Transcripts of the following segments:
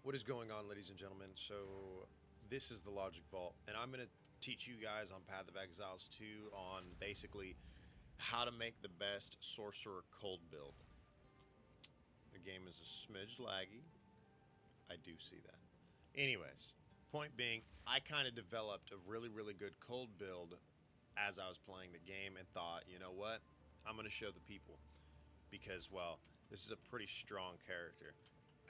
What is going on, ladies and gentlemen? So, this is the Logic Vault, and I'm going to teach you guys on Path of Exiles 2 on basically how to make the best Sorcerer cold build. The game is a smidge laggy. I do see that. Anyways, point being, I kind of developed a really good cold build as I was playing the game and thought, you know what? I'm going to show the people because, well, this is a pretty strong character.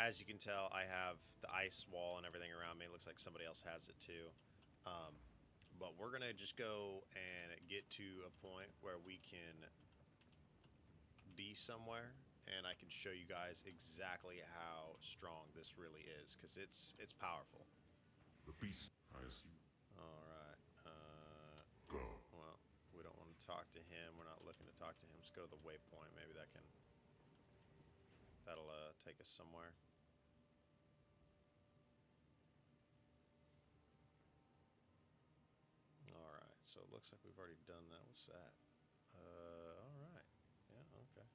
As you can tell, I have the ice wall and everything around me. It looks like somebody else has it too. Um, but we're going to just go and get to a point where we can be somewhere and I can show you guys exactly how strong this really is because it's powerful. The beast, I assume. All right. Go. Well, we don't want to talk to him. We're not looking to talk to him. Let's go to the waypoint. Maybe that'll take us somewhere. All right. So it looks like we've already done that. What's that? All right. Yeah. Okay.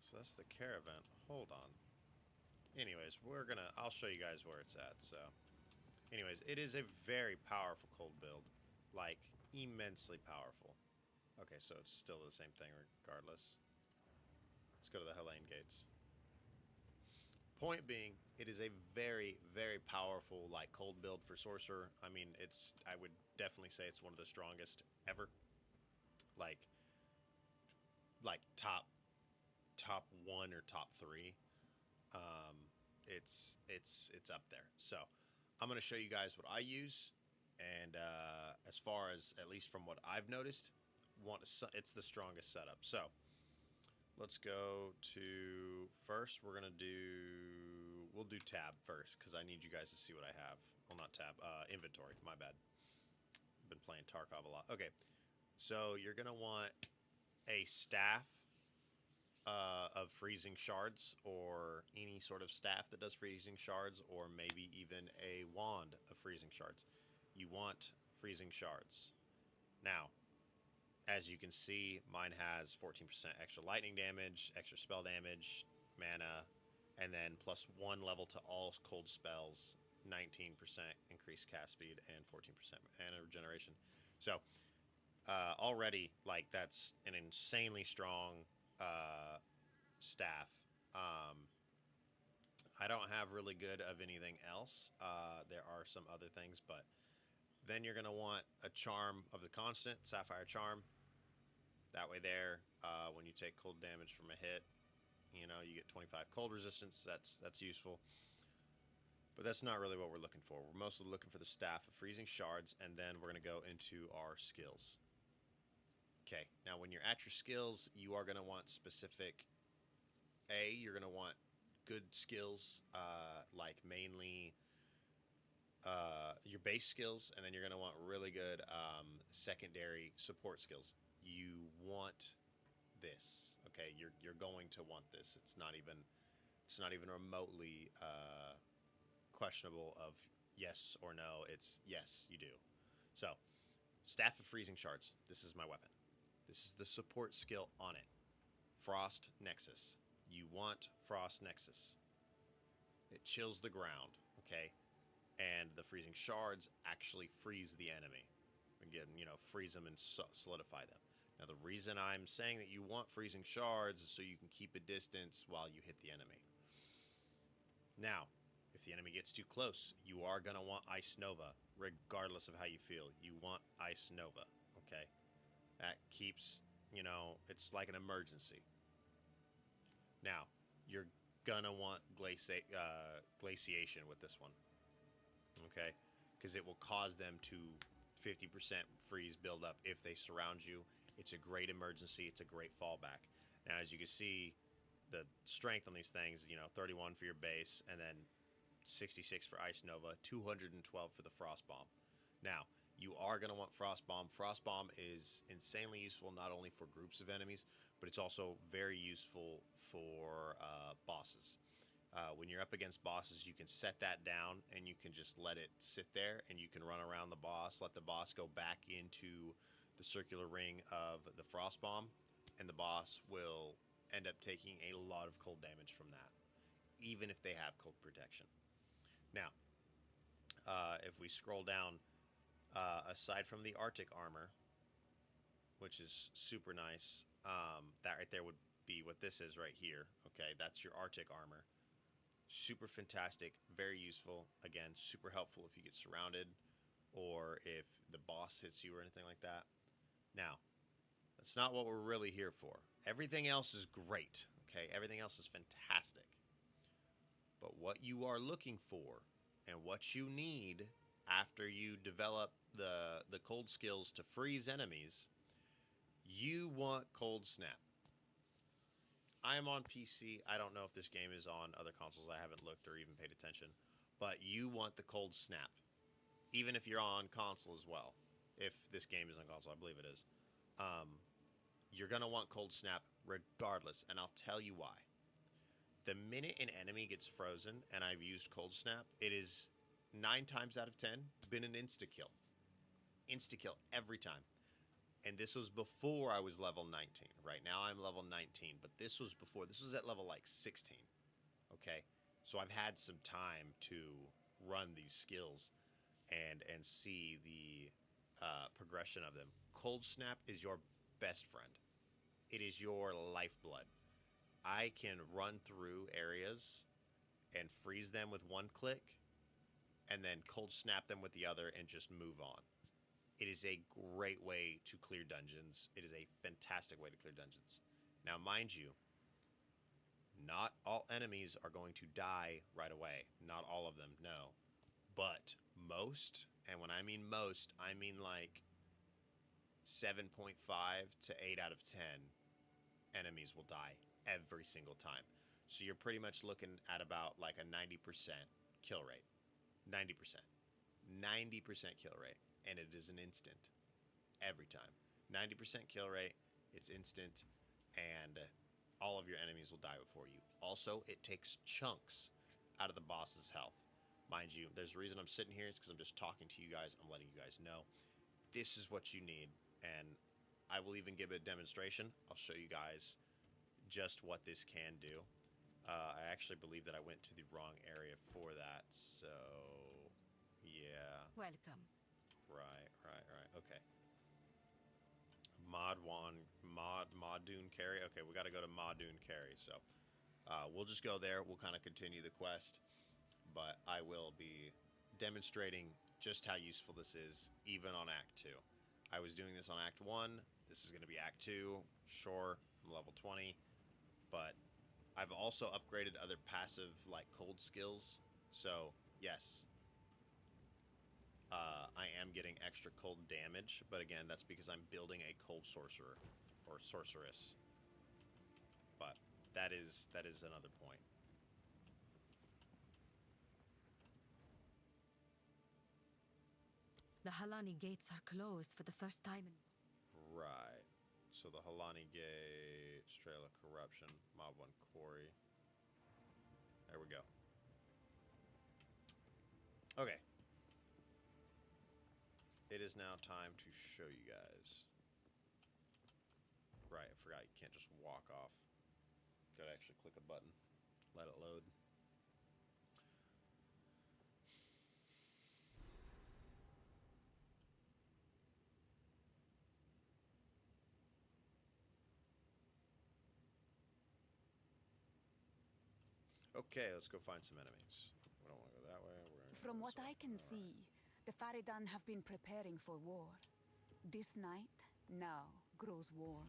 So that's the caravan. Hold on. Anyways, I'll show you guys where it's at. So, anyways, it is a very powerful cold build, like immensely powerful. Okay, so it's still the same thing regardless. Let's go to the Helene gates. Point being, it is a very powerful like cold build for sorcerer. I mean, I would definitely say it's one of the strongest ever. Like like top one or top three. It's up there. So I'm gonna show you guys what I use, and as far as at least from what I've noticed, it's the strongest setup. So let's go to first. We'll do tab first because I need you guys to see what I have. Well, not tab. Inventory. My bad. I've been playing Tarkov a lot. Okay, so you're gonna want a staff of freezing shards, or any sort of staff that does freezing shards, or maybe even a wand of freezing shards. You want freezing shards. Now, as you can see, mine has 14% extra lightning damage, extra spell damage, mana, and then plus 1 level to all cold spells, 19% increased cast speed, and 14% mana regeneration. So, already, like, that's an insanely strong staff. I don't have really good of anything else. There are some other things, but then you're going to want a charm of the constant, Sapphire Charm. That way there, when you take cold damage from a hit, you get 25 cold resistance. That's useful. But that's not really what we're looking for. We're mostly looking for the Staff of Freezing Shards, and then we're going to go into our skills. Okay, now when you're at your skills, you are going to want specific you're going to want good skills, like mainly your base skills, and then you're going to want really good secondary support skills. You want this, okay? You're going to want this. It's not even remotely questionable of yes or no. It's yes, you do. So, Staff of Freezing Shards. This is my weapon. This is the support skill on it. Frost Nexus. You want Frost Nexus. It chills the ground, okay? And the freezing shards actually freeze the enemy. Again, freeze them and solidify them. Now, the reason I'm saying that you want freezing shards is so you can keep a distance while you hit the enemy. Now, if the enemy gets too close, you are going to want Ice Nova, regardless of how you feel. You want Ice Nova, okay? That keeps, it's like an emergency. Now, you're gonna want glaciation with this one, okay? Because it will cause them to 50% freeze buildup if they surround you. It's a great emergency. It's a great fallback. Now, as you can see, the strength on these things, 31 for your base, and then 66 for Ice Nova, 212 for the Frost Bomb. Now, you are going to want Frost Bomb. Frost Bomb is insanely useful not only for groups of enemies, but it's also very useful for bosses. When you're up against bosses, you can set that down and you can just let it sit there, and you can run around the boss, let the boss go back into the circular ring of the Frost Bomb, and the boss will end up taking a lot of cold damage from that, even if they have cold protection. Now, if we scroll down, aside from the Arctic armor, which is super nice, that right there would be what this is right here. Okay, that's your Arctic armor. Super fantastic, very useful. Again, super helpful if you get surrounded or if the boss hits you or anything like that. Now, that's not what we're really here for. Everything else is great, okay? Everything else is fantastic. But what you are looking for and what you need after you develop the cold skills to freeze enemies, you want Cold Snap. I am on PC. I don't know if this game is on other consoles. I haven't looked or even paid attention. But you want the Cold Snap. Even if you're on console as well. If this game is on console, I believe it is. You're going to want Cold Snap regardless. And I'll tell you why. The minute an enemy gets frozen and I've used Cold Snap, it is 9 times out of 10 been an insta-kill. Insta-kill every time. And this was before I was level 19. Right now I'm level 19, but this was before. This was at level like 16. Okay? So I've had some time to run these skills and see the progression of them. Cold Snap is your best friend. It is your lifeblood. I can run through areas and freeze them with one click and then Cold Snap them with the other and just move on. It is a great way to clear dungeons. It is a fantastic way to clear dungeons. Now, mind you, not all enemies are going to die right away. Not all of them, no. But most, and when I mean most, I mean like 7.5 to 8 out of 10 enemies will die every single time. So you're pretty much looking at about like a 90% kill rate. 90%. 90% kill rate. And it is an instant every time. 90% kill rate, it's instant, and all of your enemies will die before you. Also, it takes chunks out of the boss's health. Mind you, there's a reason I'm sitting here. It's because I'm just talking to you guys. I'm letting you guys know this is what you need, and I will even give a demonstration. I'll show you guys just what this can do. I actually believe that I went to the wrong area for that, so yeah. Welcome. Right. Okay. Modune carry. Okay, we got to go to Modune carry. So we'll just go there. We'll kind of continue the quest, but I will be demonstrating just how useful this is, even on Act 2. I was doing this on Act 1. This is going to be Act 2. Sure, I'm level 20, but I've also upgraded other passive, like, cold skills. So, yes, I am getting extra cold damage, but again, that's because I'm building a cold sorcerer or sorceress. But that is another point. The Halani gates are closed for the first time in... Right. So the Halani Gate, Trail of Corruption, Mob 1 Quarry. There we go. Okay. It is now time to show you guys. Right, I forgot you can't just walk off. Gotta actually click a button. Let it load. Okay, let's go find some enemies. We don't want to go that way. We're gonna From go what this way. I can see, the Faridan have been preparing for war. This night now grows warm.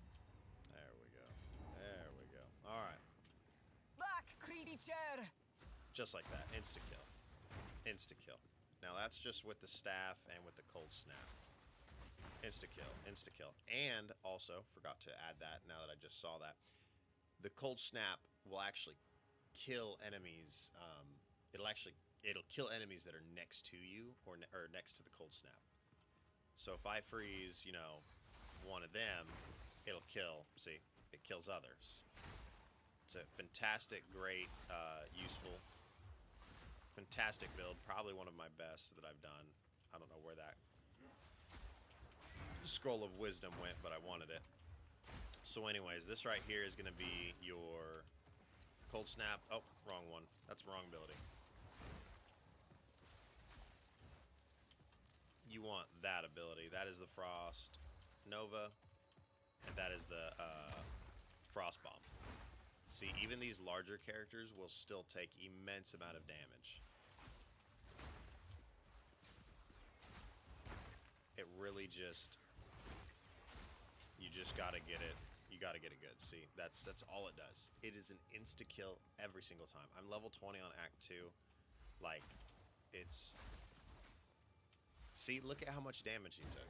There we go. There we go. All right. Back, creature! Just like that. Insta-kill. Insta-kill. Now, that's just with the staff and with the cold snap. Insta-kill. Insta-kill. And also, forgot to add that now that I just saw that, the cold snap will actually kill enemies. It'll kill enemies that are next to you or next to the cold snap. So if I freeze, you know, one of them, it'll kill. See, it kills others. It's a fantastic, great, useful, fantastic build. Probably one of my best that I've done. I don't know where that Scroll of Wisdom went, but I wanted it. So anyways, this right here is going to be your Cold Snap. Oh, wrong one. That's the wrong ability. You want that ability. That is the Frost Nova, and that is the Frost Bomb. See, even these larger characters will still take immense amount of damage. It really just... You just gotta get it. You gotta get it good. See, that's all it does. It is an insta-kill every single time. I'm level 20 on Act 2. Like, it's... See, look at how much damage he took.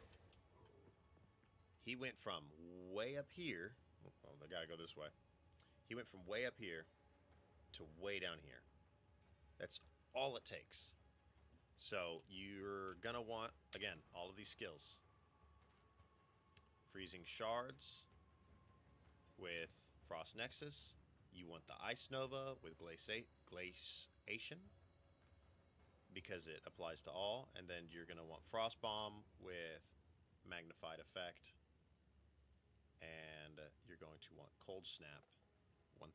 He went from way up here... Oh, I gotta go this way. He went from way up here to way down here. That's all it takes. So, you're gonna want, again, all of these skills. Freezing Shards with Frost Nexus. You want the Ice Nova with Glaciation because it applies to all. And then you're going to want Frost Bomb with Magnified Effect. And you're going to want Cold Snap 1000%.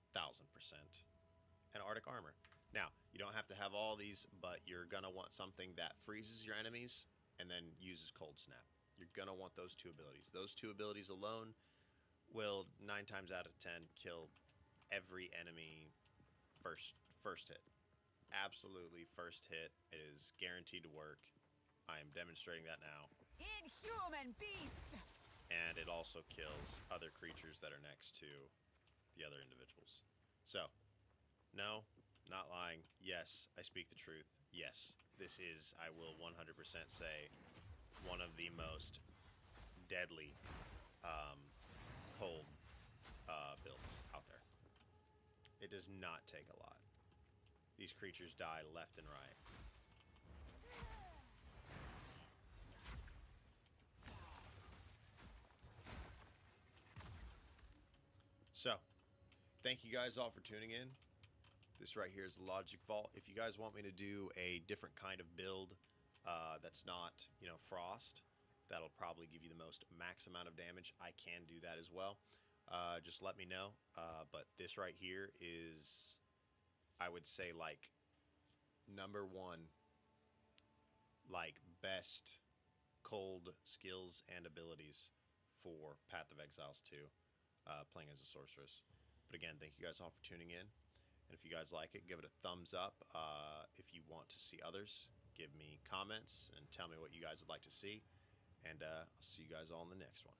And Arctic Armor. Now, you don't have to have all these, but you're going to want something that freezes your enemies and then uses Cold Snap. You're going to want those two abilities. Those two abilities alone will 9 times out of 10 kill every enemy first hit. Absolutely first hit. It is guaranteed to work. I am demonstrating that now. Inhuman beast! And it also kills other creatures that are next to the other individuals. So, no, not lying. Yes, I speak the truth. Yes, this is, I will 100% say, one of the most deadly cold builds out there. It does not take a lot. These creatures die left and right. So, thank you guys all for tuning in. This right here is the Logic Vault. If you guys want me to do a different kind of build that's not, you know, Frost, that'll probably give you the most max amount of damage, I can do that as well. Just let me know. But this right here is, I would say, like, #1, like, best cold skills and abilities for Path of Exiles 2, playing as a sorceress. But again, thank you guys all for tuning in. And if you guys like it, give it a thumbs up. If you want to see others, give me comments and tell me what you guys would like to see. And I'll see you guys all in the next one.